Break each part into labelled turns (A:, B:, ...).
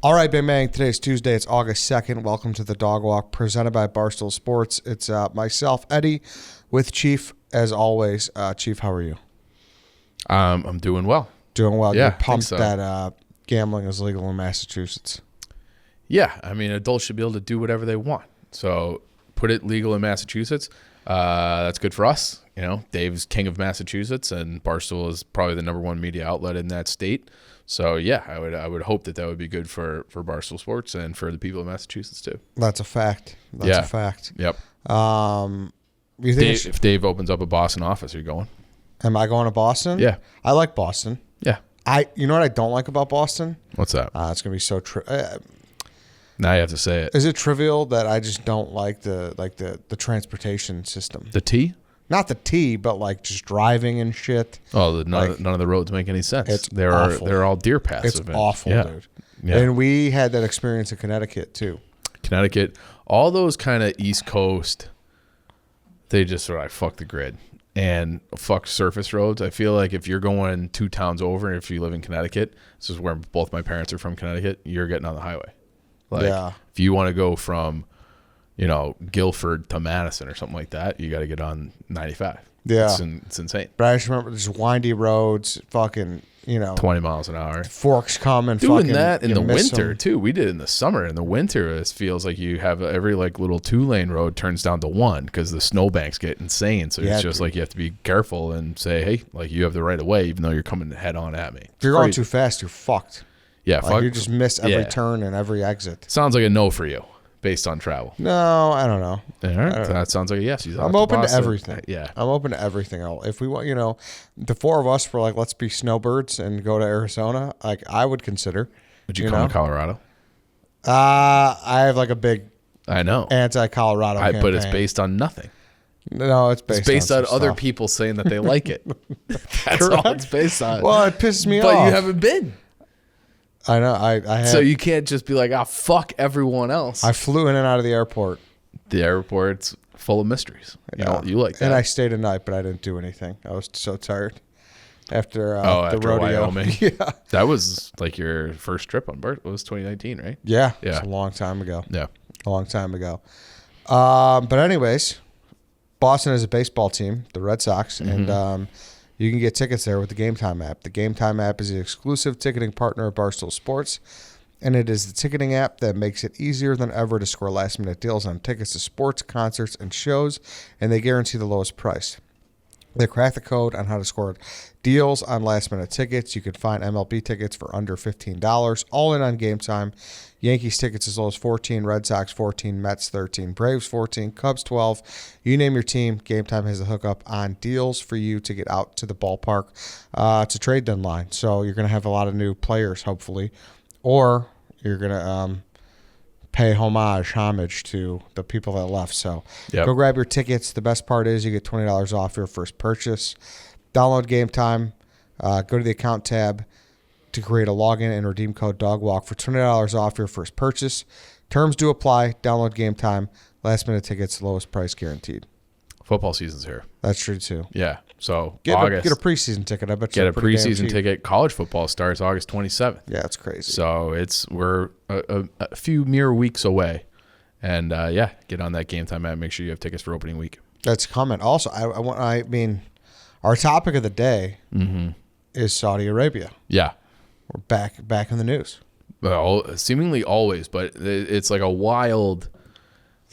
A: All right, Big Bang. Today's Tuesday. It's August 2nd. Welcome to the Dog Walk presented by Barstool Sports. It's myself, Eddie, with Chief, as always. Chief, how are you?
B: I'm doing well.
A: Doing well.
B: Yeah,
A: You're pumped
B: so.
A: that gambling is legal in Massachusetts.
B: Yeah, I mean, adults should be able to do whatever they want. So put it legal in Massachusetts. That's good for us. You know, Dave's king of Massachusetts, and Barstool is probably the number one media outlet in that state. So yeah, I would hope that would be good for Barstool Sports and for the people of Massachusetts too.
A: That's a fact. That's a fact.
B: Yep.
A: You think
B: if Dave opens up a Boston office, are you going?
A: Am I going to Boston?
B: Yeah.
A: I like Boston.
B: Yeah.
A: You know what I don't like about Boston?
B: What's that?
A: It's gonna be so
B: Now you have to say it.
A: Is it trivial that I just don't like the transportation system?
B: The T?
A: Not the T, but like just driving and shit.
B: Oh, none of the roads make any sense.
A: Awful.
B: They're all deer paths.
A: It's awful,
B: yeah.
A: dude.
B: Yeah.
A: And we had that experience in Connecticut too.
B: Connecticut, all those kind of East Coast, they just sort of fuck the grid and fuck surface roads. I feel like if you're going 2 towns over, if you live in Connecticut, this is where both my parents are from, Connecticut, you're getting on the highway. Like, if you want to go from, Guilford to Madison or something like that, you got to get on 95.
A: Yeah.
B: It's insane.
A: But I just remember just windy roads, fucking,
B: 20 miles an hour.
A: forks coming.
B: Doing
A: fucking,
B: that in the winter,
A: them.
B: too. We did it in the summer. In the winter, it feels like you have every little 2-lane road turns down to 1 because the snowbanks get insane. So it's just like you have to be careful and say, hey, you have the right of way, even though you're coming head on at me.
A: If you're going too fast, you're fucked.
B: Yeah, fuck.
A: You just miss every turn and every exit.
B: Sounds like a no for you based on travel.
A: No, I don't know.
B: All right. That sounds like a yes.
A: I'm open to everything.
B: Yeah.
A: I'm open to everything. If we want, the 4 of us were like, let's be snowbirds and go to Arizona. I would consider.
B: Would you come to Colorado?
A: I have a big
B: I know
A: anti-Colorado campaign.
B: But it's based on nothing.
A: No, it's based
B: on other
A: stuff.
B: people saying that they like it. That's all it's based on.
A: Well, it pisses me off.
B: But you haven't been.
A: I know. I have.
B: So you can't just be like, fuck everyone else.
A: I flew in and out of the airport.
B: The airport's full of mysteries. You like that.
A: And I stayed a night, but I didn't do anything. I was so tired after the
B: after
A: rodeo.
B: Wyoming.
A: Yeah.
B: That was your first trip on Bart. It was 2019, right?
A: Yeah.
B: Yeah.
A: It's a long time ago.
B: Yeah.
A: A long time ago. But anyways, Boston is a baseball team, the Red Sox, and you can get tickets there with the Game Time app. The Game Time app is the exclusive ticketing partner of Barstool Sports, and it is the ticketing app that makes it easier than ever to score last-minute deals on tickets to sports, concerts, and shows, and they guarantee the lowest price. They crack the code on how to score deals on last-minute tickets. You can find MLB tickets for under $15, all in on Game Time. Yankees tickets as low as 14, Red Sox 14, Mets 13, Braves 14, Cubs 12. You name your team, Game Time has a hookup on deals for you to get out to the ballpark. It's a trade deadline, so you're going to have a lot of new players, hopefully, or you're going to pay homage to the people that left. So Go grab your tickets. The best part is you get $20 off your first purchase. Download Game Time. Go to the account tab to create a login and redeem code DOGWALK for $20 off your first purchase. Terms do apply. Download Game Time. Last minute tickets, lowest price guaranteed.
B: Football season's here.
A: That's true too.
B: Yeah. So
A: get
B: August.
A: Get a preseason ticket. I bet
B: Get
A: you
B: a preseason ticket. College football starts August 27th.
A: Yeah, it's crazy.
B: So we're a few mere weeks away. And get on that Game Time app. Make sure you have tickets for opening week.
A: That's coming. Also, I mean, our topic of the day is Saudi Arabia.
B: Yeah.
A: We're back in the news.
B: Well, seemingly always, but it's like a wild.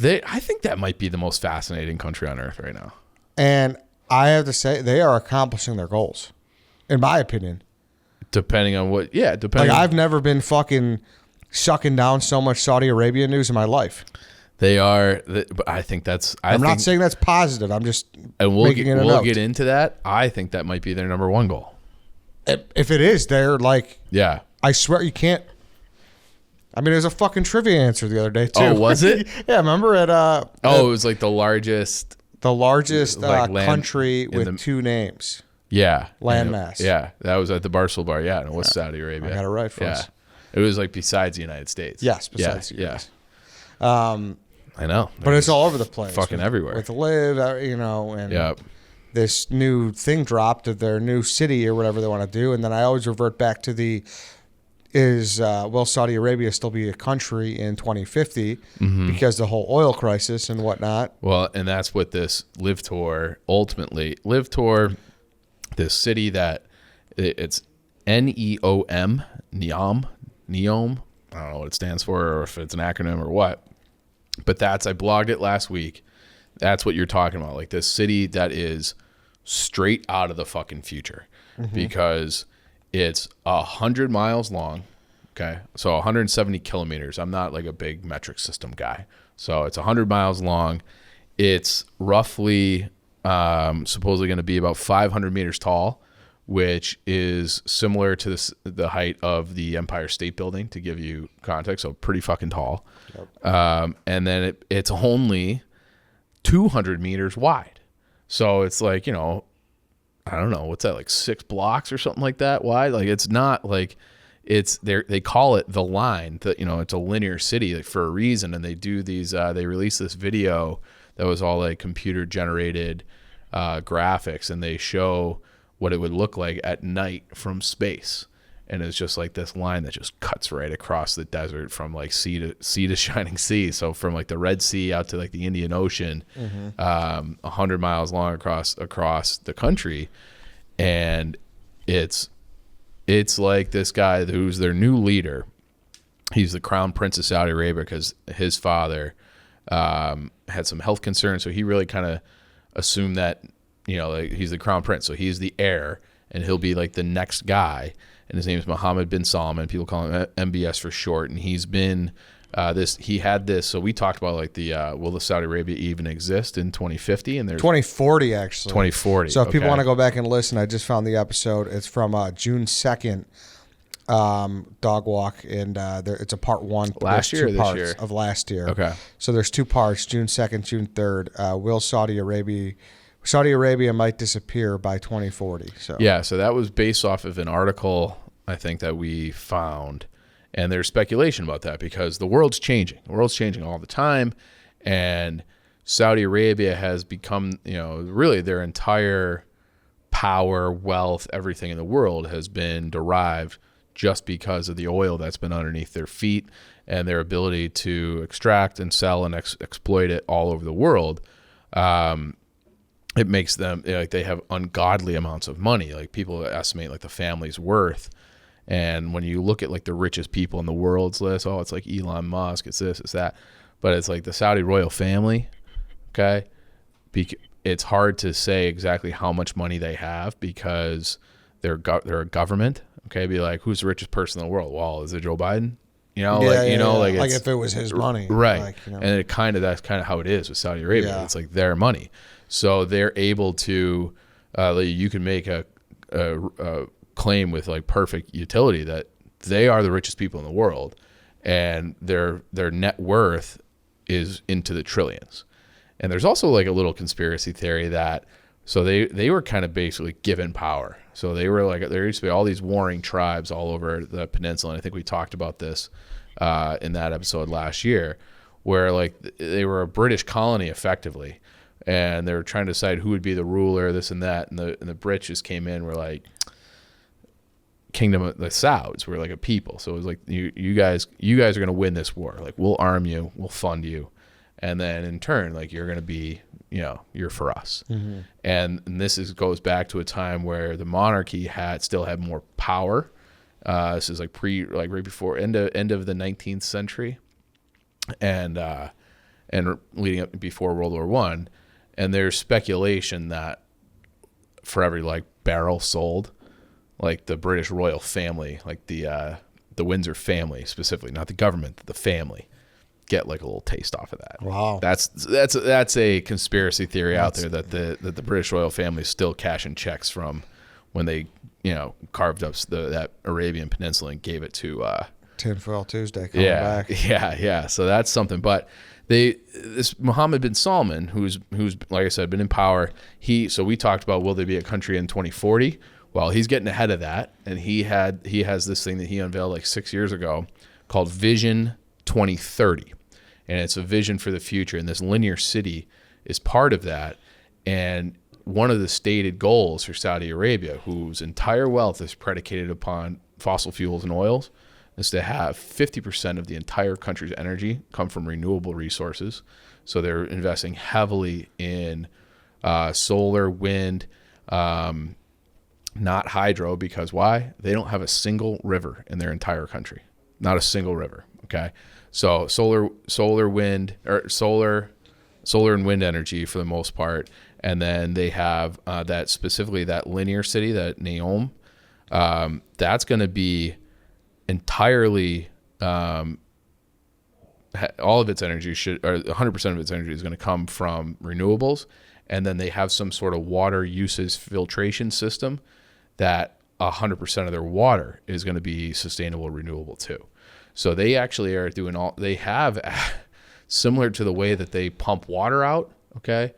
B: I think that might be the most fascinating country on earth right now.
A: And I have to say, they are accomplishing their goals, in my opinion.
B: Depending on what, depending.
A: I've never been fucking sucking down so much Saudi Arabia news in my life.
B: They are, but I think that's.
A: I'm not saying that's positive. I'm just making it a note.
B: We'll get into that. I think that might be their number one goal.
A: If it is, they're like,
B: yeah.
A: I swear you can't. I mean, there's a fucking trivia answer the other day too.
B: Oh, was it?
A: Yeah, remember at
B: it was like the largest
A: country with 2 names.
B: Yeah,
A: Landmass.
B: Yeah, that was at the Barstool Bar. Yeah, and it was Saudi Arabia.
A: I got it right for us.
B: It was like besides the United States.
A: Yes, besides the US.
B: I know,
A: but it's all over the place.
B: Fucking everywhere.
A: With LIV, and
B: yep.
A: This new thing dropped of their new city or whatever they want to do, and then I always revert back to will Saudi Arabia still be a country in 2050 because the whole oil crisis and whatnot?
B: Well, and that's what this LIV Tour ultimately, LIV Tour, this city that it's NEOM, NEOM. I don't know what it stands for or if it's an acronym or what, but I blogged it last week. That's what you're talking about. Like this city that is straight out of the fucking future because it's 100 miles long. Okay. So 170 kilometers. I'm not like a big metric system guy. So it's 100 miles long. It's roughly supposedly going to be about 500 meters tall, which is similar to the height of the Empire State Building, to give you context. So pretty fucking tall. Yep. And then it's only 200 meters wide. So it's like, you know, I don't know, what's that, like 6 blocks or something like that wide? Like it's not like it's there. They call it the line that, you know, it's a linear city for a reason. And they do these, they released this video that was all like computer generated graphics, and they show what it would look like at night from space. And it's just like this line that just cuts right across the desert from like sea to shining sea. So from like the Red Sea out to like the Indian Ocean, 100 miles long across the country. And it's like this guy who's their new leader. He's the crown prince of Saudi Arabia because his father had some health concerns. So he really kind of assumed that, you know, like he's the crown prince. So he's the heir and he'll be like the next guy. And his name is Mohammed bin Salman. People call him MBS for short. And he's been he had this. So we talked about like will the Saudi Arabia even exist in 2050? And there's
A: 2040 actually.
B: 2040.
A: So if people want to go back and listen, I just found the episode. It's from June 2nd, dog walk, and it's a part 1.
B: Last year or
A: two
B: this
A: parts
B: year?
A: of last year.
B: Okay.
A: So there's 2 parts: June 2nd, June 3rd. Will Saudi Arabia might disappear by 2040. So
B: yeah, so that was based off of an article I think that we found, and there's speculation about that because the world's changing. The world's changing all the time, and Saudi Arabia has become, you know, really their entire power, wealth, everything in the world has been derived just because of the oil that's been underneath their feet and their ability to extract and sell and exploit it all over the world. It makes them, like, they have ungodly amounts of money. Like, people estimate like the family's worth. And when you look at like the richest people in the world's list, it's like Elon Musk, it's this, it's that. But it's like the Saudi royal family, okay? It's hard to say exactly how much money they have because they're a government, okay? Be like, who's the richest person in the world? Well, is it Joe Biden? You know, like
A: if it was his money.
B: Right.
A: Like, you know.
B: And that's kind of how it is with Saudi Arabia.
A: Yeah.
B: It's like their money. So they're able to, you can make a claim with like perfect utility that they are the richest people in the world, and their net worth is into the trillions. And there's also like a little conspiracy theory that, so they were kind of basically given power. So they were like, there used to be all these warring tribes all over the peninsula. And I think we talked about this in that episode last year, where like they were a British colony effectively. And they were trying to decide who would be the ruler, this and that. And the Brits just came in, were like, Kingdom of the Sauds were like a people. So it was like, you guys are going to win this war. Like, we'll arm you, we'll fund you. And then in turn, like, you're going to be, you're for us. Mm-hmm. And this goes back to a time where the monarchy still had more power. This is like right before end of the 19th century, and leading up before World War I. And there's speculation that for every like barrel sold, like the British royal family, like the Windsor family specifically, not the government, the family, get like a little taste off of that.
A: Wow,
B: that's a conspiracy theory out there that the British royal family is still cashing checks from when they carved up that Arabian Peninsula and gave it to
A: Tinfoil Tuesday coming back.
B: Yeah. So that's something. But this Mohammed bin Salman, who's like I said, been in power. So we talked about, will they be a country in 2040? Well, he's getting ahead of that, and he has this thing that he unveiled like 6 years ago called Vision 2030, and it's a vision for the future. And this linear city is part of that. And one of the stated goals for Saudi Arabia, whose entire wealth is predicated upon fossil fuels and oils, is to have 50% of the entire country's energy come from renewable resources. So they're investing heavily in solar, wind, not hydro, because why? They don't have a single river in their entire country. Not a single river. Okay. So solar and wind energy for the most part. And then they have that specifically that linear city, that Neom. That's going to be entirely all of its energy or 100% of its energy is going to come from renewables. And then they have some sort of water usage filtration system that 100% of their water is going to be sustainable, renewable too. So they actually are doing they have, similar to the way that they pump water out, okay,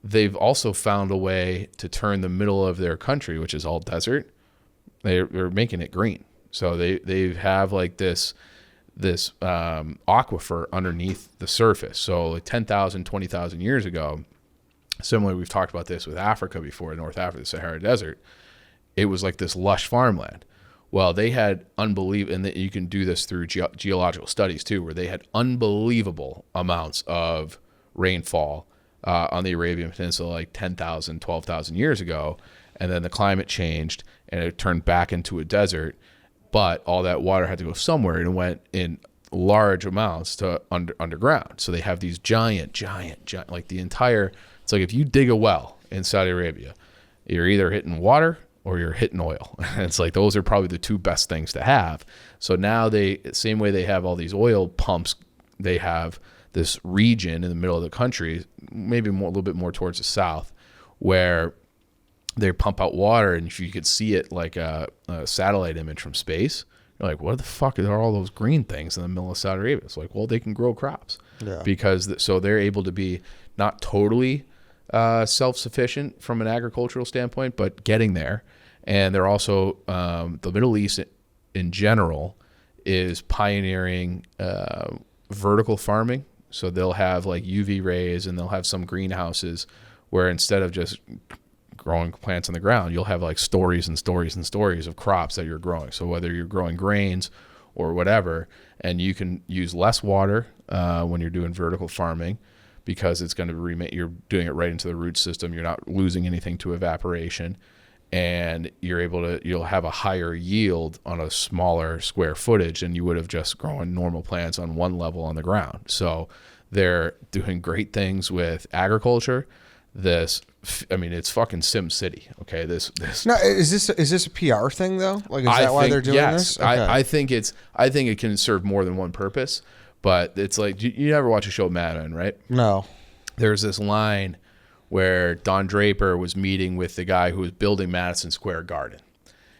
B: they've also found a way to turn the middle of their country, which is all desert, they're making it green. So they have like this aquifer underneath the surface. So like 10,000, 20,000 years ago, similarly, we've talked about this with Africa before, North Africa, the Sahara Desert, it was like this lush farmland. Well, they had unbelievable, and you can do this through geological studies too, where they had unbelievable amounts of rainfall on the Arabian Peninsula like 10,000, 12,000 years ago. And then the climate changed and it turned back into a desert. But all that water had to go somewhere, and it went in large amounts to underground. So they have these giant, like the entire, it's like if you dig a well in Saudi Arabia, you're either hitting water or you're hitting oil. And it's like, those are probably the two best things to have. So now same way they have all these oil pumps, they have this region in the middle of the country, maybe a little bit more towards the south, where they pump out water. And if you could see it like a satellite image from space, you're like, what the fuck are all those green things in the middle of Saudi Arabia? It's like, well, they can grow crops. Yeah. So they're able to be not totally self-sufficient from an agricultural standpoint, but getting there. And they're also, the Middle East in general is pioneering vertical farming. So they'll have like UV rays, and they'll have some greenhouses where instead of just growing plants on the ground, you'll have like stories and stories and stories of crops that you're growing. So whether you're growing grains or whatever, and you can use less water when you're doing vertical farming, because it's going to you're doing it right into the root system. You're not losing anything to evaporation, and you'll have a higher yield on a smaller square footage than you would have just growing normal plants on one level on the ground. So they're doing great things with agriculture. It's fucking Sim City. Okay.
A: Now, is this a PR thing though? Like, is that why they're doing this?
B: Okay. I think it can serve more than one purpose, but it's like, you never watch a show Mad Men, right?
A: No. There's
B: this line where Don Draper was meeting with the guy who was building Madison Square Garden,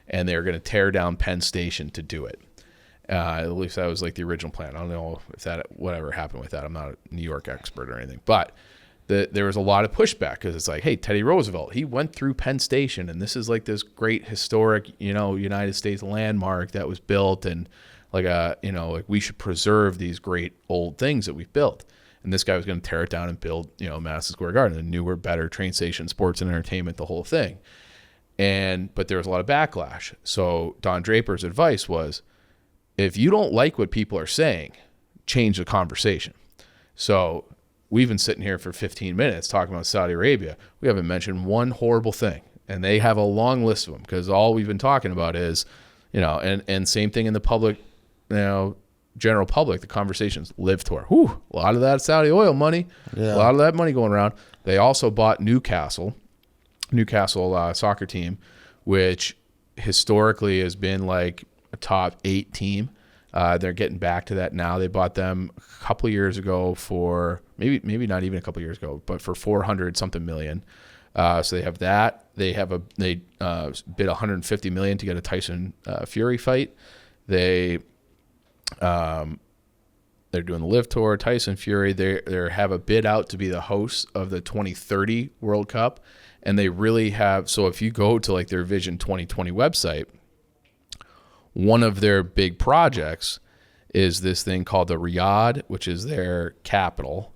B: and they were going to tear down Penn Station to do it. At least that was like the original plan. I don't know if whatever happened with that. I'm not a New York expert or anything, but there was a lot of pushback, because it's like, hey, Teddy Roosevelt, he went through Penn Station, and this is like this great historic, United States landmark that was built, and like we should preserve these great old things that we've built. And this guy was going to tear it down and build, Madison Square Garden, a newer, better train station, sports and entertainment, the whole thing. But there was a lot of backlash. So Don Draper's advice was, if you don't like what people are saying, change the conversation. So we've been sitting here for 15 minutes talking about Saudi Arabia. We haven't mentioned one horrible thing. And they have a long list of them, because all we've been talking about is, and same thing in the public, general public, the conversations, LIV Tour. Whew, a lot of that Saudi oil money, a lot of that money going around. They also bought Newcastle soccer team, which historically has been like a top 8 team. They're getting back to that now. They bought them a couple of years ago for maybe not even a couple of years ago, but for 400 something million. So they have that. They bid 150 million to get a Tyson Fury fight. They're doing the LIV Tour, Tyson Fury. They have a bid out to be the hosts of the 2030 World Cup, and they really have. So if you go to like their Vision 2020 website, one of their big projects is this thing called the Riyadh, which is their capital,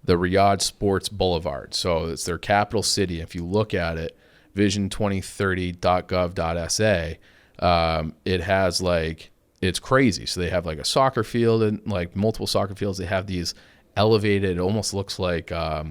B: the Riyadh Sports Boulevard. So it's their capital city. If you look at it, vision2030.gov.sa, it has like it's crazy. So they have like a soccer field and like multiple soccer fields. They have these elevated, it almost looks like a,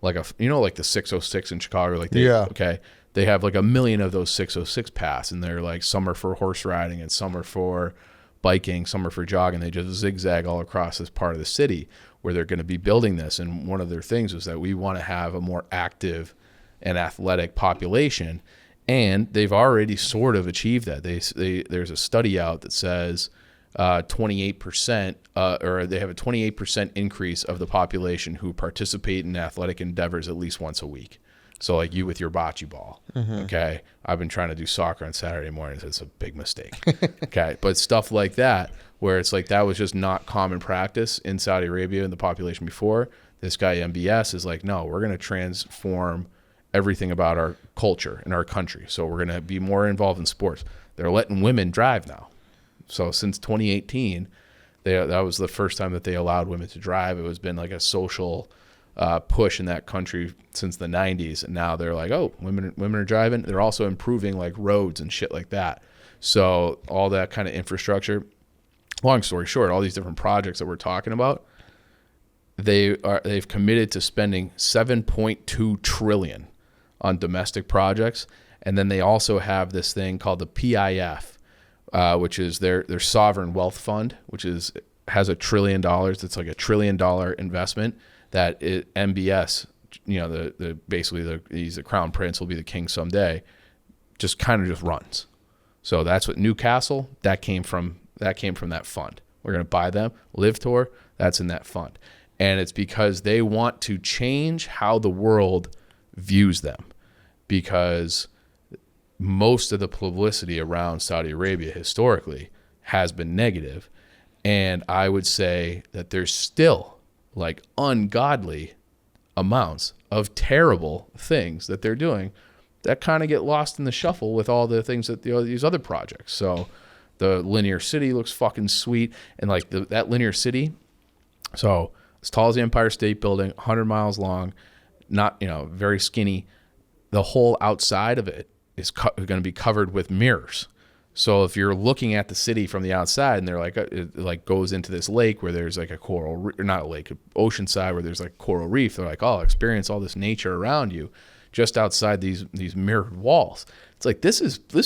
B: like the 606 in Chicago. Like okay. They have like 1 million of those 606 paths, and they're like, some are for horse riding and some are for biking, some are for jogging. They just zigzag all across this part of the city where they're going to be building this. And one of their things was that we want to have a more active and athletic population. And they've already sort of achieved that. There's a study out that says 28%, or they have a 28% increase of the population who participate in athletic endeavors at least once a week. So like you with your bocce ball, okay? I've been trying to do soccer on Saturday mornings. It's a big mistake, okay? But stuff like that, where it's like that was just not common practice in Saudi Arabia and the population before. This guy, MBS, is like, no, we're going to transform everything about our culture and our country. So we're going to be more involved in sports. They're letting women drive now. So since 2018, that was the first time that they allowed women to drive. It was been like a social push in that country since the 90s, and now they're like, oh, women are driving. They're also improving like roads and shit like that. So all that kind of infrastructure. Long story short, all these different projects that we're talking about, they've committed to spending $7.2 trillion on domestic projects, and then they also have this thing called the PIF, which is their sovereign wealth fund, which has $1 trillion. It's like $1 trillion investment that MBS, he's the crown prince, will be the king someday, just kind of just runs. So that's what Newcastle, that came from that fund. We're going to buy them. LIV Tour, that's in that fund. And it's because they want to change how the world views them, because most of the publicity around Saudi Arabia historically has been negative. And I would say that there's still like ungodly amounts of terrible things that they're doing that kind of get lost in the shuffle with all the things that these other projects. So the linear city looks fucking sweet. And like that linear city, so as tall as the Empire State Building, 100 miles long, not, very skinny. The whole outside of it is going to be covered with mirrors. So if you're looking at the city from the outside, and they're like, it like goes into this lake where there's like a coral, or not a lake, ocean side where there's like coral reef. They're like, oh, experience all this nature around you, just outside these mirrored walls. It's like this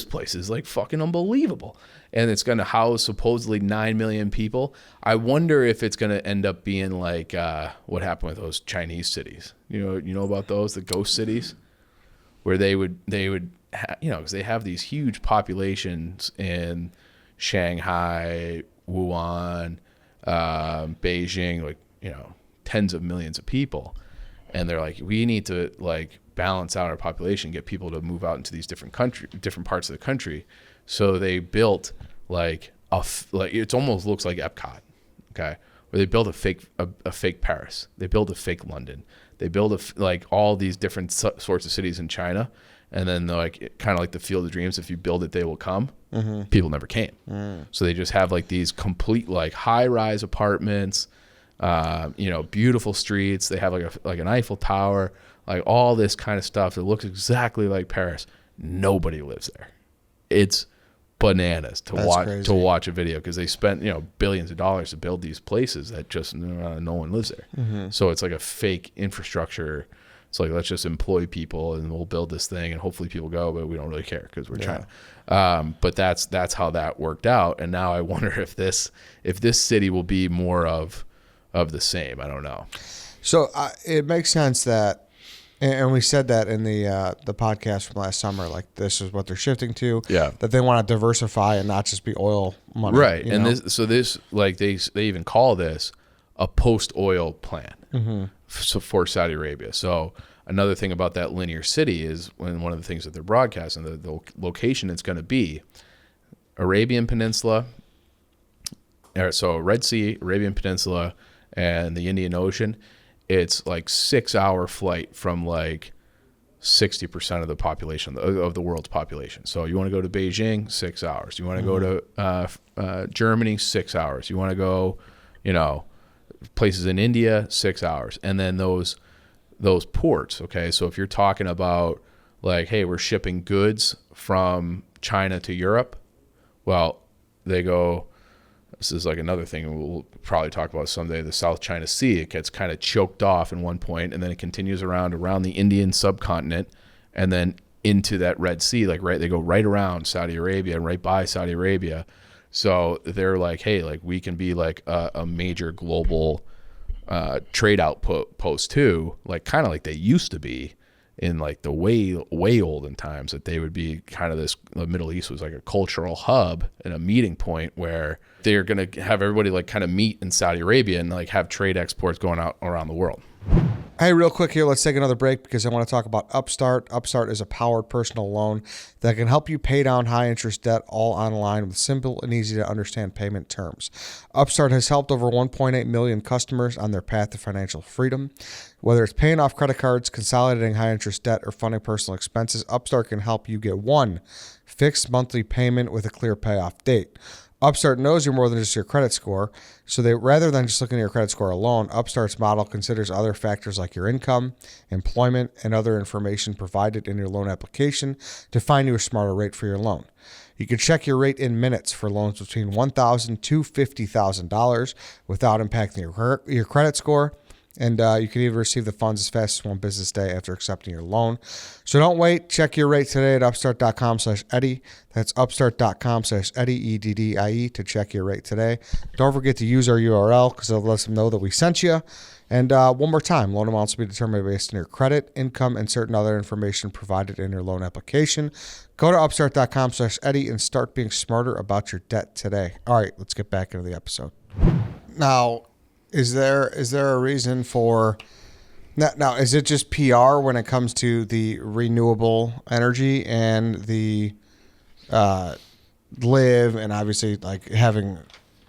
B: place is like fucking unbelievable, and it's going to house supposedly 9 million people. I wonder if it's going to end up being like what happened with those Chinese cities. You know about those, the ghost cities, where they would. Because they have these huge populations in Shanghai, Wuhan, Beijing, like, tens of millions of people. And they're like, we need to like balance out our population, get people to move out into these different parts of the country. So they built like it almost looks like Epcot, okay? Where they built a fake Paris. They built a fake London. They build like all these different sorts of cities in China. And then like kind of like the Field of Dreams, if you build it, they will come. Mm-hmm. People never came. So they just have like these complete like high-rise apartments, beautiful streets. They have like an Eiffel Tower, like all this kind of stuff. It looks exactly like Paris. Nobody lives there. It's bananas to watch a video, because they spent billions of dollars to build these places that just no one lives there. Mm-hmm. So it's like a fake infrastructure. It's like, let's just employ people and we'll build this thing and hopefully people go, but we don't really care because we're China. But that's how that worked out. And now I wonder if this city will be more of the same. I don't know.
A: So it makes sense that, and we said that in the podcast from last summer, like this is what they're shifting to. Yeah. That they want to diversify and not just be oil money.
B: Right. And this like they even call this a post-oil plan. Mm-hmm. For Saudi Arabia. So another thing about that linear city is one of the things that they're broadcasting, the location it's going to be Arabian Peninsula, so Red Sea, Arabian Peninsula, and the Indian Ocean. It's like 6-hour flight from like 60% of the population, of the world's population. So you want to go to Beijing, 6 hours. You want to go to Germany, 6 hours. You want to go, places in India, 6 hours. And then those ports, okay? So if you're talking about like, hey, we're shipping goods from China to Europe, well, they go, this is like another thing we'll probably talk about someday, the South China Sea. It gets kind of choked off in one point, and then it continues around the Indian subcontinent, and then into that Red Sea. Like, right, they go right around Saudi Arabia and right by Saudi Arabia. So they're like, hey, like, we can be like a major global trade output post too, like kind of like they used to be in like the way olden times, that they would be kind of this, the Middle East was like a cultural hub and a meeting point where they're going to have everybody like kind of meet in Saudi Arabia and like have trade exports going out around the world.
A: Hey, real quick here, let's take another break because I want to talk about Upstart. Upstart is a powered personal loan that can help you pay down high-interest debt all online with simple and easy-to-understand payment terms. Upstart has helped over 1.8 million customers on their path to financial freedom. Whether it's paying off credit cards, consolidating high-interest debt, or funding personal expenses, Upstart can help you get one fixed monthly payment with a clear payoff date. Upstart knows you're more than just your credit score, so rather than just looking at your credit score alone, Upstart's model considers other factors like your income, employment, and other information provided in your loan application to find you a smarter rate for your loan. You can check your rate in minutes for loans between $1,000 to $50,000 without impacting your credit score. And you can even receive the funds as fast as one business day after accepting your loan. So don't wait. Check your rate today at upstart.com/Eddie. That's upstart.com/Eddie, EDDIE, to check your rate today. Don't forget to use our URL because it'll let them know that we sent you. And one more time, loan amounts will be determined based on your credit, income, and certain other information provided in your loan application. Go to upstart.com/Eddie and start being smarter about your debt today. All right, let's get back into the episode. Now, Is there a reason for now? Is it just PR when it comes to the renewable energy and the LIV, and obviously like having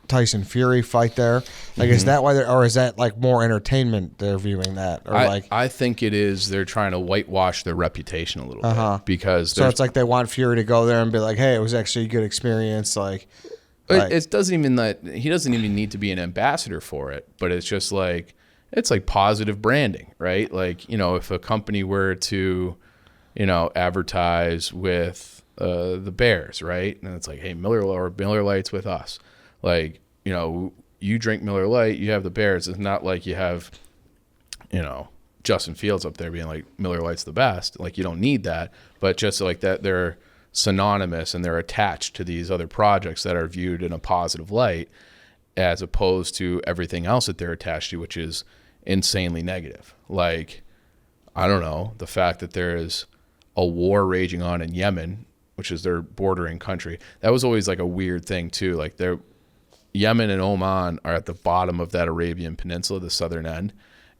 A: Tyson Fury fight there? Like, is that why or is that like more entertainment they're viewing that? Or
B: I think it is. They're trying to whitewash their reputation a little bit because
A: so it's like they want Fury to go there and be like, hey, it was actually a good experience.
B: It doesn't even he doesn't even need to be an ambassador for it, but it's just like, it's like positive branding, right? Like, if a company were to, advertise with the Bears, right? And it's like, hey, Miller Lite's with us. Like, you drink Miller Lite, you have the Bears. It's not like you have, Justin Fields up there being like, Miller Lite's the best. Like, you don't need that, but just like that, they're synonymous and they're attached to these other projects that are viewed in a positive light, as opposed to everything else that they're attached to, which is insanely negative. Like, I don't know, the fact that there is a war raging on in Yemen, which is their bordering country. That was always like a weird thing too. Like, Yemen and Oman are at the bottom of that Arabian Peninsula, the southern end.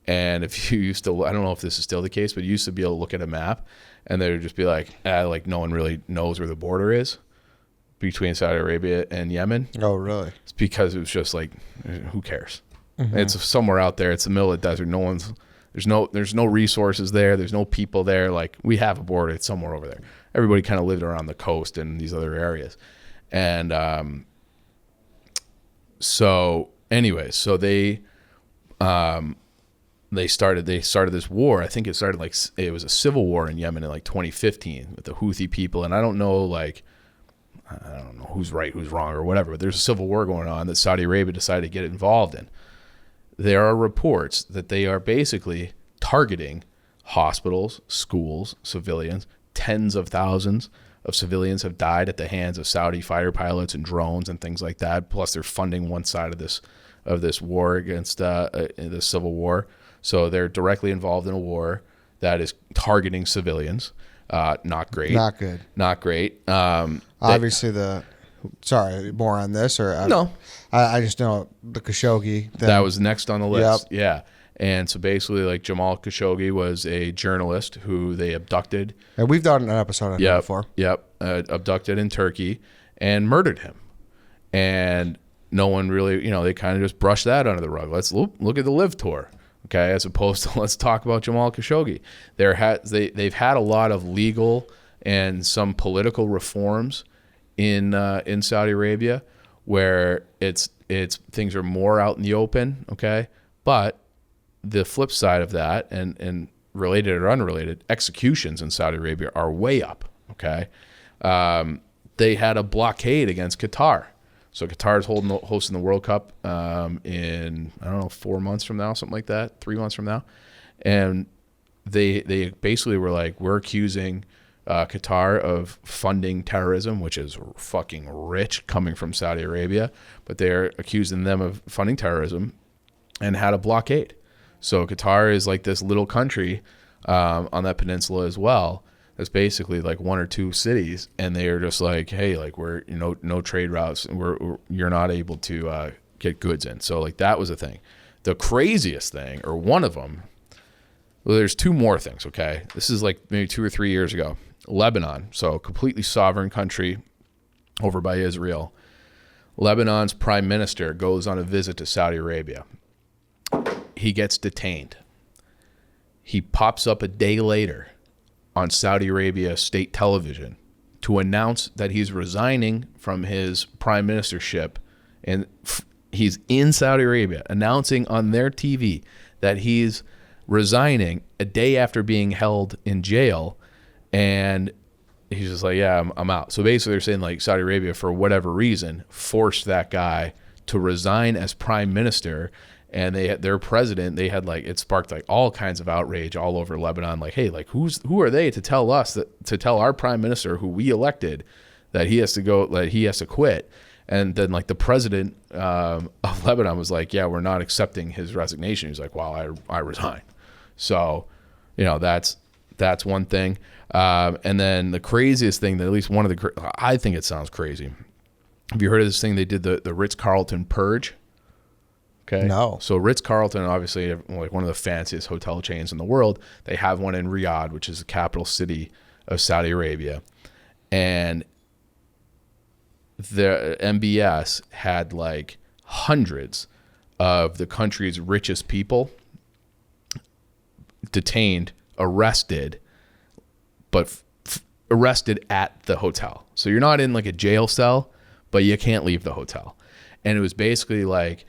B: And if you used to, I don't know if this is still the case, but you used to be able to look at a map and they would just be like, like no one really knows where the border is between Saudi Arabia and Yemen.
A: Oh, really?
B: It's because it was just like, who cares? Mm-hmm. It's somewhere out there. It's the middle of the desert. There's no resources there. There's no people there. Like, we have a border. It's somewhere over there. Everybody kind of lived around the coast and these other areas. And so anyways, so they started this war. I think it started like, it was a civil war in Yemen in like 2015 with the Houthi people. And I don't know who's right, who's wrong or whatever, but there's a civil war going on that Saudi Arabia decided to get involved in. There are reports that they are basically targeting hospitals, schools, civilians. Tens of thousands of civilians have died at the hands of Saudi fighter pilots and drones and things like that. Plus they're funding one side of this war against the civil war. So they're directly involved in a war that is targeting civilians. Not great.
A: Not good.
B: Not great.
A: Obviously, sorry, more on this or
B: no?
A: I just know the Khashoggi thing.
B: That was next on the list.
A: Yep.
B: Yeah. And so basically, like, Jamal Khashoggi was a journalist who they abducted.
A: And we've done an episode on him before.
B: Yep. Abducted in Turkey and murdered him. And no one really, they kind of just brushed that under the rug. Let's look at the LIV tour. Okay, as opposed to let's talk about Jamal Khashoggi. They've had a lot of legal and some political reforms in Saudi Arabia where it's things are more out in the open. Okay, but the flip side of that, and related or unrelated, executions in Saudi Arabia are way up. Okay, they had a blockade against Qatar So Qatar's hosting the World Cup in, I don't know, 4 months from now, something like that, 3 months from now. And they basically were like, we're accusing Qatar of funding terrorism, which is fucking rich coming from Saudi Arabia, but they're accusing them of funding terrorism and had a blockade. So Qatar is like this little country on that peninsula as well. It's basically like 1 or 2 cities, and they are just like, hey, like we're no trade routes, and you're not able to get goods in. So like that was a thing. The craziest thing, or one of them, well, there's 2 more things. Okay, this is like maybe 2 or 3 years ago. Lebanon, so a completely sovereign country over by Israel. Lebanon's prime minister goes on a visit to Saudi Arabia. He gets detained. He pops up a day later on Saudi Arabia state television to announce that he's resigning from his prime ministership, and he's in Saudi Arabia announcing on their TV that he's resigning a day after being held in jail. And he's just like, yeah, I'm out. So basically they're saying like Saudi Arabia, for whatever reason, forced that guy to resign as prime minister. And their president, they had like, it sparked like all kinds of outrage all over Lebanon. Like, hey, like who are they to tell us to tell our prime minister, who we elected, that he has to go, that he has to quit. And then like the president of Lebanon was like, yeah, we're not accepting his resignation. He's like, wow, I resign. So, that's one thing. And then the craziest thing, that at least one of the, I think it sounds crazy. Have you heard of this thing? They did the Ritz-Carlton purge. Okay.
A: No.
B: So Ritz-Carlton, obviously like one of the fanciest hotel chains in the world. They have one in Riyadh, which is the capital city of Saudi Arabia. And the MBS had like hundreds of the country's richest people detained, arrested, but arrested at the hotel. So you're not in like a jail cell, but you can't leave the hotel. And it was basically like,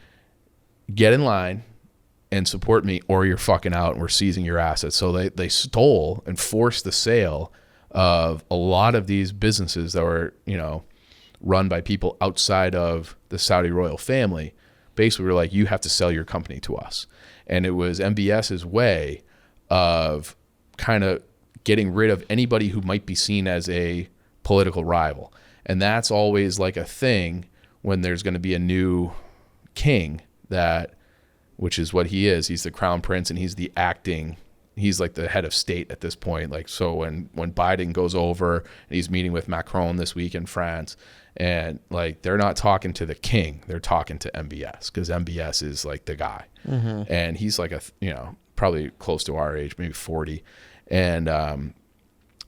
B: get in line and support me, or you're fucking out and we're seizing your assets. So they stole and forced the sale of a lot of these businesses that were, run by people outside of the Saudi royal family. Basically, we're like, you have to sell your company to us. And it was MBS's way of kind of getting rid of anybody who might be seen as a political rival. And that's always like a thing when there's going to be a new king, which is what he is. He's the crown prince, and he's he's like the head of state at this point. Like, so when Biden goes over and he's meeting with Macron this week in France, and like, they're not talking to the king, they're talking to MBS, because MBS is like the guy. Mm-hmm. And he's like probably close to our age, maybe 40. And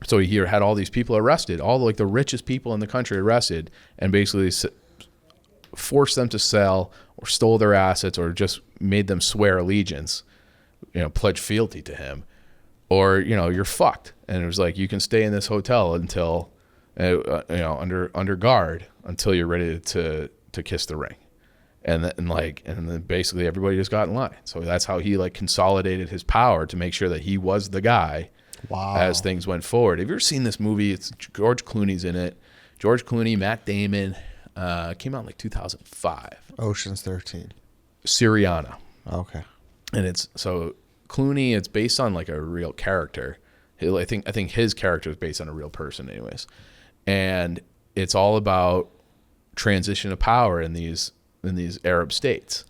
B: so he had all these people arrested, all like the richest people in the country arrested, and basically forced them to sell or stole their assets or just made them swear allegiance, pledge fealty to him, or, you're fucked. And it was like, you can stay in this hotel until, under guard until you're ready to kiss the ring. And then basically everybody just got in line. So that's how he like consolidated his power to make sure that he was the guy. Wow. As things went forward. Have you ever seen this movie? It's George Clooney's in it. George Clooney, Matt Damon. Came out in like 2005.
A: Ocean's 13.
B: Syriana.
A: Okay.
B: And so Clooney, it's based on like a real character. I think his character is based on a real person anyways. And it's all about transition of power in these Arab states.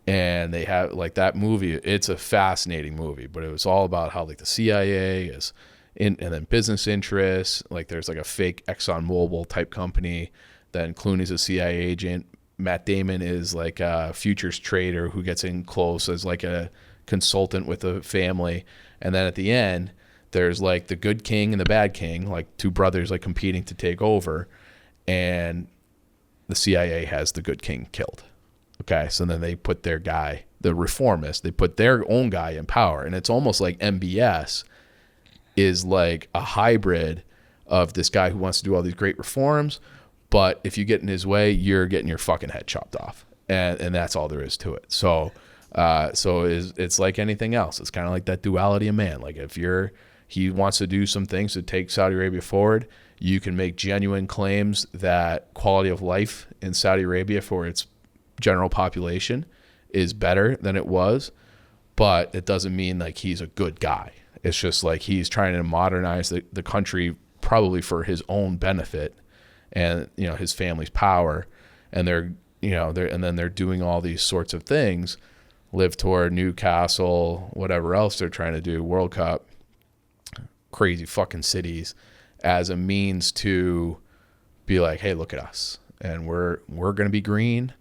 B: And they have like that movie. It's a fascinating movie, but it was all about how like the CIA is and then business interests. Like there's like a fake ExxonMobil type company. Then Clooney's a CIA agent. Matt Damon is like a futures trader who gets in close as like a consultant with a family. And then at the end, there's like the good king and the bad king, like two brothers like competing to take over. And the CIA has the good king killed. Okay, so then they put their guy, the reformist, they put their own guy in power. And it's almost like MBS is like a hybrid of this guy who wants to do all these great reforms, but if you get in his way, you're getting your fucking head chopped off. And that's all there is to it. So it's like anything else. It's kind of like that duality of man. Like if he wants to do some things to take Saudi Arabia forward, You can make genuine claims that quality of life in Saudi Arabia for its general population is better than it was, but it doesn't mean like he's a good guy. It's just like he's trying to modernize the country probably for his own benefit and, you know, his family's power. And they're doing all these sorts of things, Live Tour, Newcastle, whatever else they're trying to do, World Cup, crazy fucking cities, as a means to be like, hey, look at us. And we're going to be green.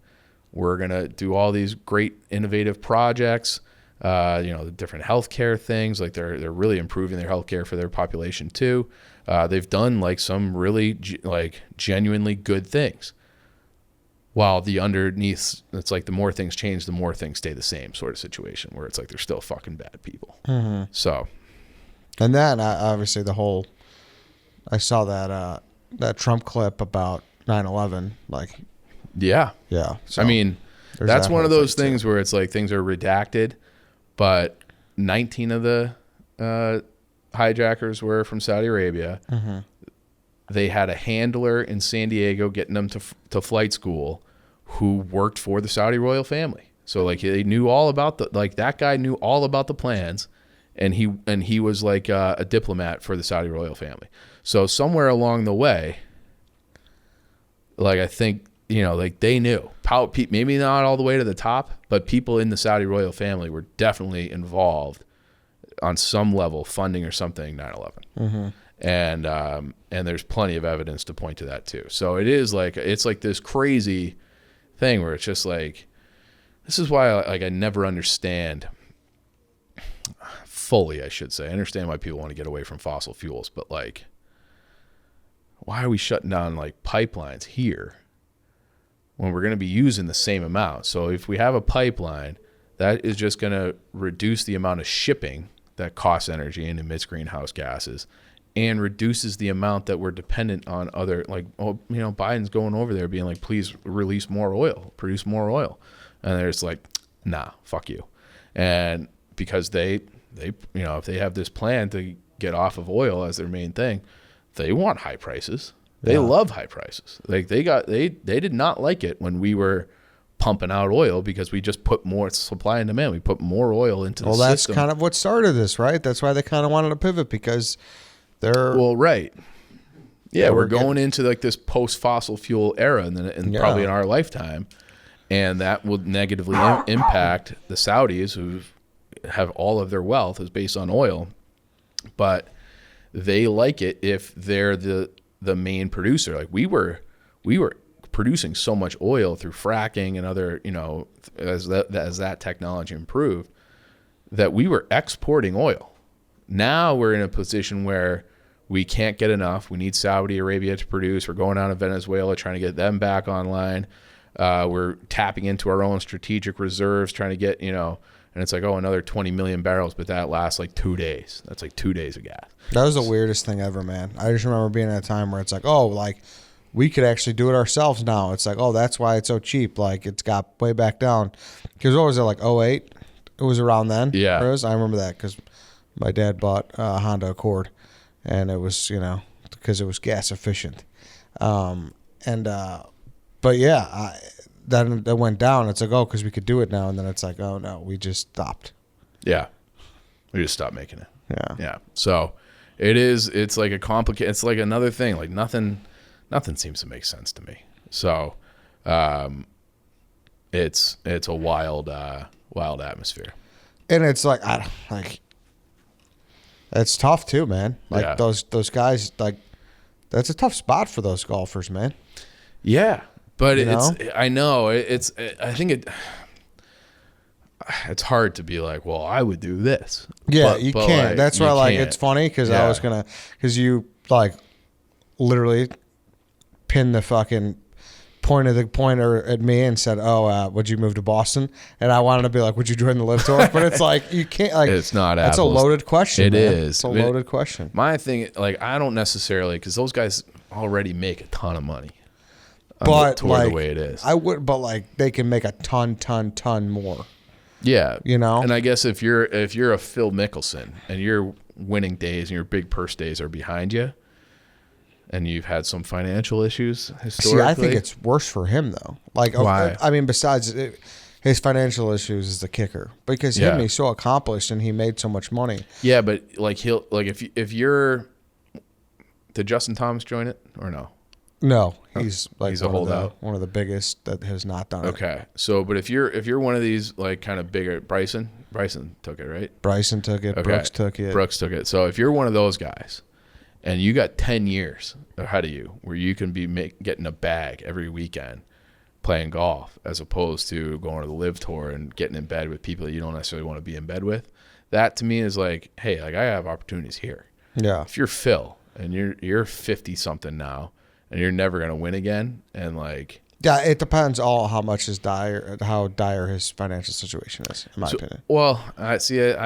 B: We're going to do all these great innovative projects, the different healthcare things. Like they're really improving their healthcare for their population too. They've done like some really like genuinely good things. While the underneath, it's like the more things change, the more things stay the same sort of situation where it's like they're still fucking bad people. Mm-hmm. So.
A: And then obviously I saw that Trump clip about 9/11. Like,
B: yeah.
A: So
B: I mean, that's one of those things where it's like things are redacted, but 19 of the hijackers were from Saudi Arabia. Mm-hmm. They had a handler in San Diego getting them to flight school who worked for the Saudi royal family. So like they knew all about that guy knew all about the plans, and he was like a diplomat for the Saudi royal family. So somewhere along the way, like I think, like they knew, maybe not all the way to the top, but people in the Saudi royal family were definitely involved on some level, funding or something 9/11. Mm-hmm. And there's plenty of evidence to point to that too. So it's like this crazy thing where it's just like, this is why I never understand fully, I should say. I understand why people want to get away from fossil fuels, but like, why are we shutting down like pipelines here when we're going to be using the same amount? So if we have a pipeline, that is just going to reduce the amount of shipping that costs energy and emits greenhouse gases, and reduces the amount that we're dependent on other, like, Biden's going over there being like, please release more oil, produce more oil. And they're just like, nah, fuck you. And because they if they have this plan to get off of oil as their main thing, they want high prices. They love high prices. Like they did not like it when we were pumping out oil because we just put more supply and demand. We put more oil into the system.
A: Well, that's kind of what started this, right? That's why they kind of wanted to pivot, because
B: right. Yeah, we're going into like this post-fossil fuel era and probably in our lifetime, and that will negatively impact the Saudis, who have all of their wealth is based on oil, but they like it if they're the main producer. Like we were producing so much oil through fracking and other, as that technology improved, that we were exporting oil. Now we're in a position where we can't get enough. We need Saudi Arabia to produce. We're going down to Venezuela, trying to get them back online. We're tapping into our own strategic reserves, trying to get, and it's like, another 20 million barrels, but that lasts like 2 days. That's like 2 days of gas.
A: That was the weirdest thing ever, man. I just remember being at a time where it's like, we could actually do it ourselves now. It's like, that's why it's so cheap. Like, it's got way back down. Because what was it, like 2008? It was around then?
B: Yeah.
A: I remember that because my dad bought a Honda Accord, and it was, because it was gas efficient. But yeah, then it went down. It's like, because we could do it now. And then it's like, no, we just stopped.
B: Yeah. We just stopped making it.
A: Yeah.
B: Yeah. So it's like it's like another thing. Like nothing seems to make sense to me. So, it's a wild atmosphere.
A: And it's like, it's tough too, man. Like those guys, like that's a tough spot for those golfers, man.
B: Yeah, but I think it's hard to be like, well, I would do this.
A: Yeah,
B: but
A: you can't.
B: Like,
A: that's why, it's funny because I was because you like literally pinned the fucking pointed the pointer at me and said, would you move to Boston? And I wanted to be like, would you join the LIV Tour? But it's like, you can't, like,
B: it's not
A: that's
B: apples.
A: A loaded question.
B: It
A: man.
B: is.
A: It's a loaded question.
B: My thing, like, I don't necessarily, because those guys already make a ton of money.
A: But
B: the
A: like,
B: way it is.
A: but like, they can make a ton more.
B: Yeah.
A: And
B: I guess if you're a Phil Mickelson and your winning days and your big purse days are behind you, and you've had some financial issues historically.
A: See, I think it's worse for him though. Like,
B: why?
A: I mean, besides his financial issues is the kicker, because he's so accomplished and he made so much money.
B: Yeah, but like if you're, did Justin Thomas join it or no?
A: No, he's like
B: he's a holdout.
A: One of the biggest that has not done it.
B: Okay, so but if you're one of these like kind of bigger, Bryson took it, right?
A: Bryson took it.
B: Okay.
A: Brooks took it.
B: Brooks took it. So if you're one of those guys, and you got 10 years ahead of you where you can be getting a bag every weekend playing golf, as opposed to going to the LIV Tour and getting in bed with people that you don't necessarily want to be in bed with, that to me is like, hey, like I have opportunities here.
A: Yeah.
B: If you're Phil and you're 50 something now and you're never going to win again, and like,
A: yeah, it depends all how dire his financial situation is, in my opinion.
B: Well, I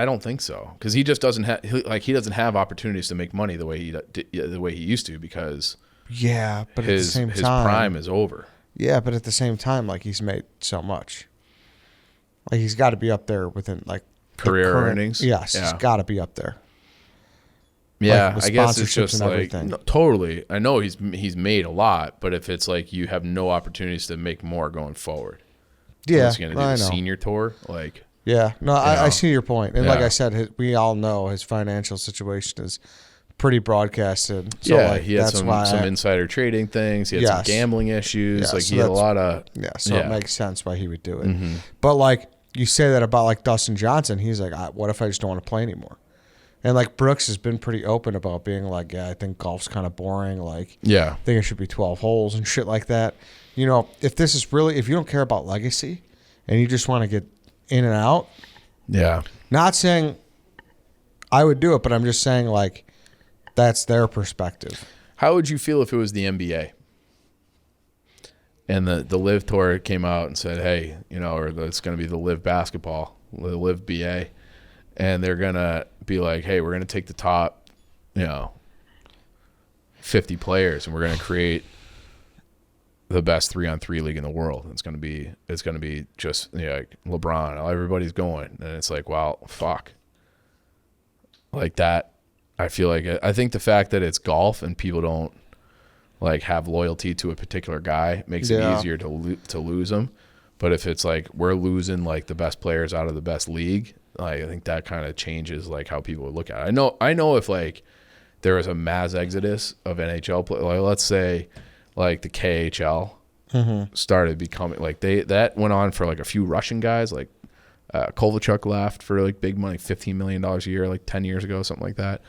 B: don't think so, because he just doesn't have he doesn't have opportunities to make money the way he used to, because
A: but at the same time,
B: his prime is over.
A: Yeah, but at the same time, like he's made so much, like he's got to be up there within like
B: career earnings.
A: Yes, he's got to be up there.
B: Yeah,
A: like,
B: I guess it's just like
A: totally.
B: I know he's made a lot, but if it's like you have no opportunities to make more going forward,
A: yeah,
B: he's going to do the senior tour, like.
A: Yeah, no, I see your point, and like I said, we all know his financial situation is pretty broadcasted. So like,
B: he had some insider trading things. He had some gambling issues.
A: Yeah,
B: like
A: so
B: he had a lot of
A: it makes sense why he would do it. But like you say that about like Dustin Johnson, he's like, what if I just don't want to play anymore? And like Brooks has been pretty open about being like, I think golf's kind of boring. Like, I think it should be 12 holes and shit like that. You know, if you don't care about legacy and you just want to get in and out.
B: Yeah.
A: Not saying I would do it, but I'm just saying like that's their perspective.
B: How would you feel if it was the NBA? And the LIV Tour came out and said, hey, or it's going to be the LIV basketball, the LIV BA. And they're going to be like, hey, we're going to take the top, 50 players, and we're going to create the best 3-on-3 league in the world. It's going to be just like LeBron. Everybody's going, and it's like, wow, fuck. Like that, I think the fact that it's golf and people don't like have loyalty to a particular guy makes it easier to lose them. But if it's like we're losing like the best players out of the best league, like I think that kind of changes like how people would look at it. I know if like there was a mass exodus of NHL play, like let's say like the KHL started becoming like that went on for like a few Russian guys, like Kovalchuk left for like big money, $15 million a year, like 10 years ago, something like that.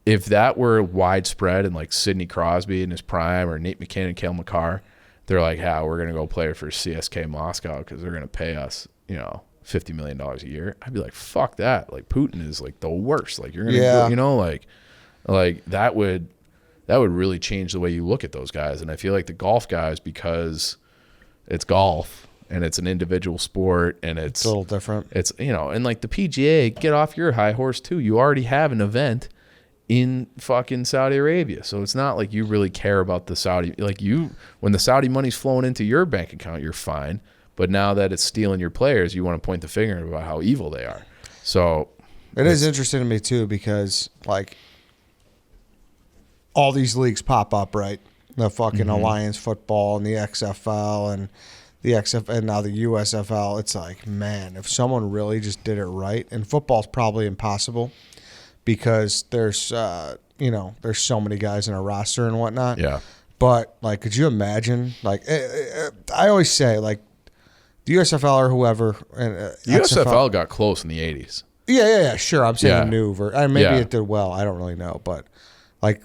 B: If that were widespread and like Sidney Crosby in his prime or Nate McKinnon and Cale Makar, they're like, we're going to go play for CSK Moscow because they're going to pay us, $50 million a year. I'd be like, fuck that. Like Putin is like the worst. Like you're going to, like that would really change the way you look at those guys. And I feel like the golf guys, because it's golf and it's an individual sport and it's
A: a little different.
B: It's, and like the PGA, get off your high horse too. You already have an event in fucking Saudi Arabia. So it's not like you really care about the Saudi, like when the Saudi money's flowing into your bank account, you're fine. But now that it's stealing your players, you want to point the finger about how evil they are. So
A: it is interesting to me too, because like all these leagues pop up, right? The fucking Alliance football and the XFL and the XFL and now the USFL. It's like, man, if someone really just did it right, and football's probably impossible because there's there's so many guys in a roster and whatnot.
B: Yeah.
A: But like, could you imagine? Like, I always say like the USFL or whoever. And
B: USFL got close in the 80s.
A: Yeah, sure. I'm saying new. Maybe it did well. I don't really know, but like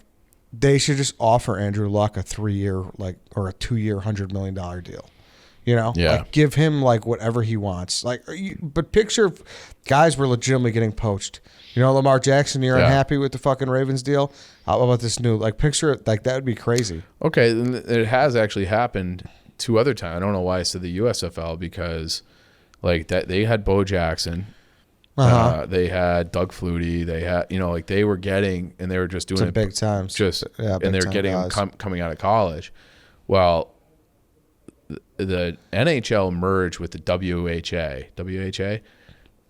A: they should just offer Andrew Luck a 3-year or a 2-year $100 million deal. Like give him like whatever he wants. Like, but picture if guys were legitimately getting poached. Lamar Jackson, you're unhappy with the fucking Ravens deal. How about this new? Like, picture it. Like that would be crazy.
B: Okay, it has actually happened 2 other times. I don't know why I said the USFL, because like that they had Bo Jackson. They had Doug Flutie. They had, like they were getting, and they were just doing it
A: big times.
B: And they're getting them coming out of college. Well, the NHL merged with the WHA,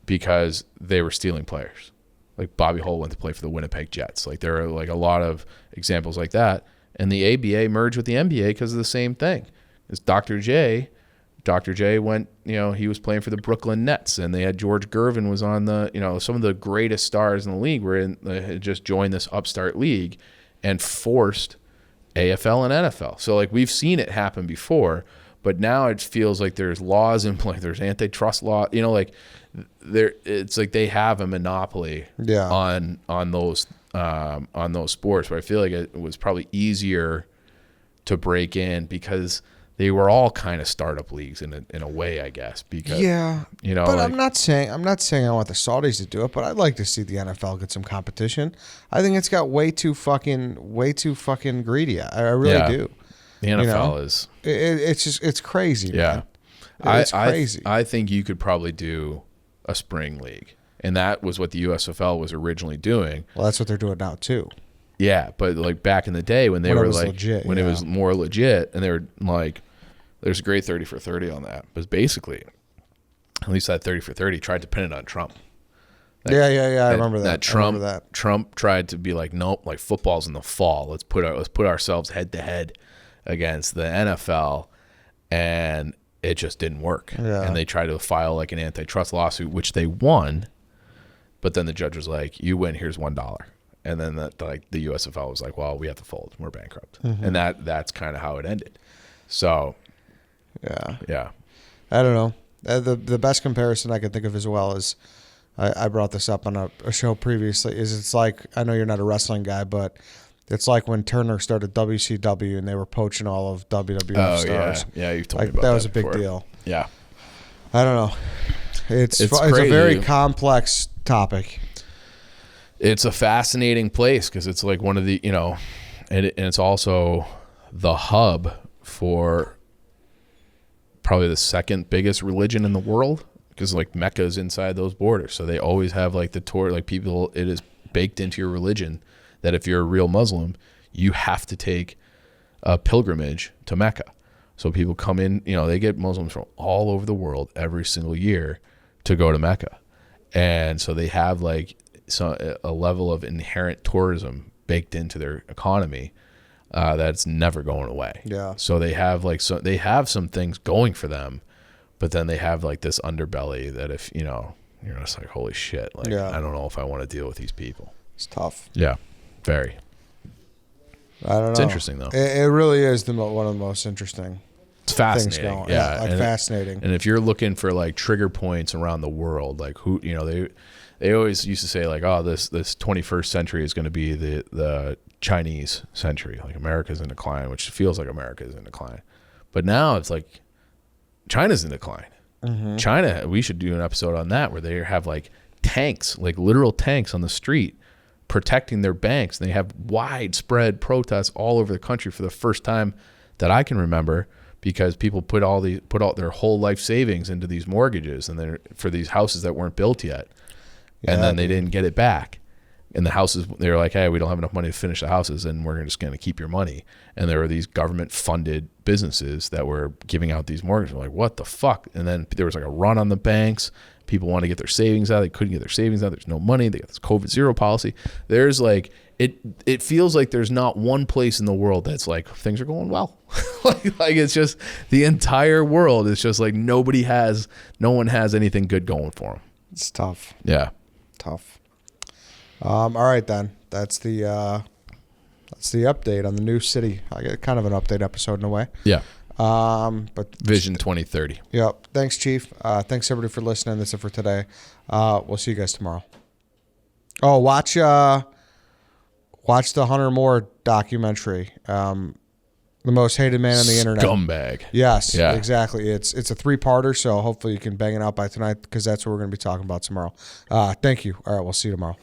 B: because they were stealing players. Like Bobby Hull went to play for the Winnipeg Jets. Like there are like a lot of examples like that. and the ABA merged with the NBA because of the same thing. It's Dr. J went, he was playing for the Brooklyn Nets, and they had George Gervin was on the, some of the greatest stars in the league had just joined this upstart league and forced AFL and NFL. So like we've seen it happen before, but now it feels like there's laws in place. There's antitrust law, it's like they have a monopoly on those sports. But I feel like it was probably easier to break in because they were all kind of startup leagues in a way, I guess. Because but
A: I'm not saying I want the Saudis to do it, but I'd like to see the NFL get some competition. I think it's got way too fucking greedy. I really do.
B: The NFL is
A: it's crazy.
B: Yeah,
A: man. It's crazy.
B: I think you could probably do a spring league, and that was what the USFL was originally doing.
A: Well, that's what they're doing now too.
B: Yeah, but like back in the day when they were like legit, when it was more legit, and they were like, there's a great 30 for 30 on that. But basically, at least that 30 for 30 tried to pin it on Trump.
A: I remember that.
B: Trump tried to be like, nope, like football's in the fall. Let's put ourselves head to head against the NFL, and it just didn't work.
A: Yeah.
B: And they tried to file like an antitrust lawsuit, which they won. But then the judge was like, you win, here's $1. And then the USFL was like, well, we have to fold. We're bankrupt. Mm-hmm. And that's kind of how it ended. So, yeah.
A: I don't know. The best comparison I can think of as well is, I brought this up on a show previously, is it's like, I know you're not a wrestling guy, but it's like when Turner started WCW and they were poaching all of WWF stars.
B: Yeah, you've told me about
A: that.
B: That
A: was a big
B: before.
A: deal.
B: Yeah.
A: I don't know. It's a very complex topic.
B: It's a fascinating place because it's like one of the, and it's also the hub for probably the second biggest religion in the world, because like Mecca is inside those borders. So they always have like the tour, like people, it is baked into your religion that if you're a real Muslim, you have to take a pilgrimage to Mecca. So people come in, they get Muslims from all over the world every single year to go to Mecca. And so they have like a level of inherent tourism baked into their economy that's never going away.
A: Yeah.
B: So they have they have some things going for them, but then they have like this underbelly that if you're just like, holy shit, like I don't know if I want to deal with these people.
A: It's tough.
B: Yeah, very.
A: I don't know.
B: It's interesting though.
A: It really is one of the most interesting.
B: It's fascinating.
A: Things going. Yeah, fascinating.
B: And if you're looking for like trigger points around the world, like who they always used to say like, oh, this 21st century is going to be the Chinese century, like America's in decline, which feels like America is in decline. But now it's like China's in decline. Mm-hmm. China, we should do an episode on that where they have like tanks, like literal tanks on the street protecting their banks. And they have widespread protests all over the country for the first time that I can remember, because people put all their whole life savings into these mortgages and they're for these houses that weren't built yet. And then they didn't get it back. And the houses, they were like, hey, we don't have enough money to finish the houses and we're just going to keep your money. And there were these government-funded businesses that were giving out these mortgages. We're like, what the fuck? And then there was like a run on the banks. People want to get their savings out. They couldn't get their savings out. There's no money. They got this COVID zero policy. There's like, it feels like there's not one place in the world that's like, things are going well. like it's just, the entire world is just like, no one has anything good going for them.
A: It's tough.
B: Yeah.
A: Tough. All right, then. That's the update on the new city. I get kind of an update episode in a way.
B: Yeah.
A: But
B: Vision 2030.
A: Yep. Thanks, Chief. Thanks everybody for listening. That's it for today. We'll see you guys tomorrow. Oh, watch the Hunter Moore documentary. The most hated man on the internet.
B: Scumbag.
A: Yes, yeah. Exactly. It's a 3-parter, so hopefully you can bang it out by tonight, because that's what we're going to be talking about tomorrow. Thank you. All right, we'll see you tomorrow.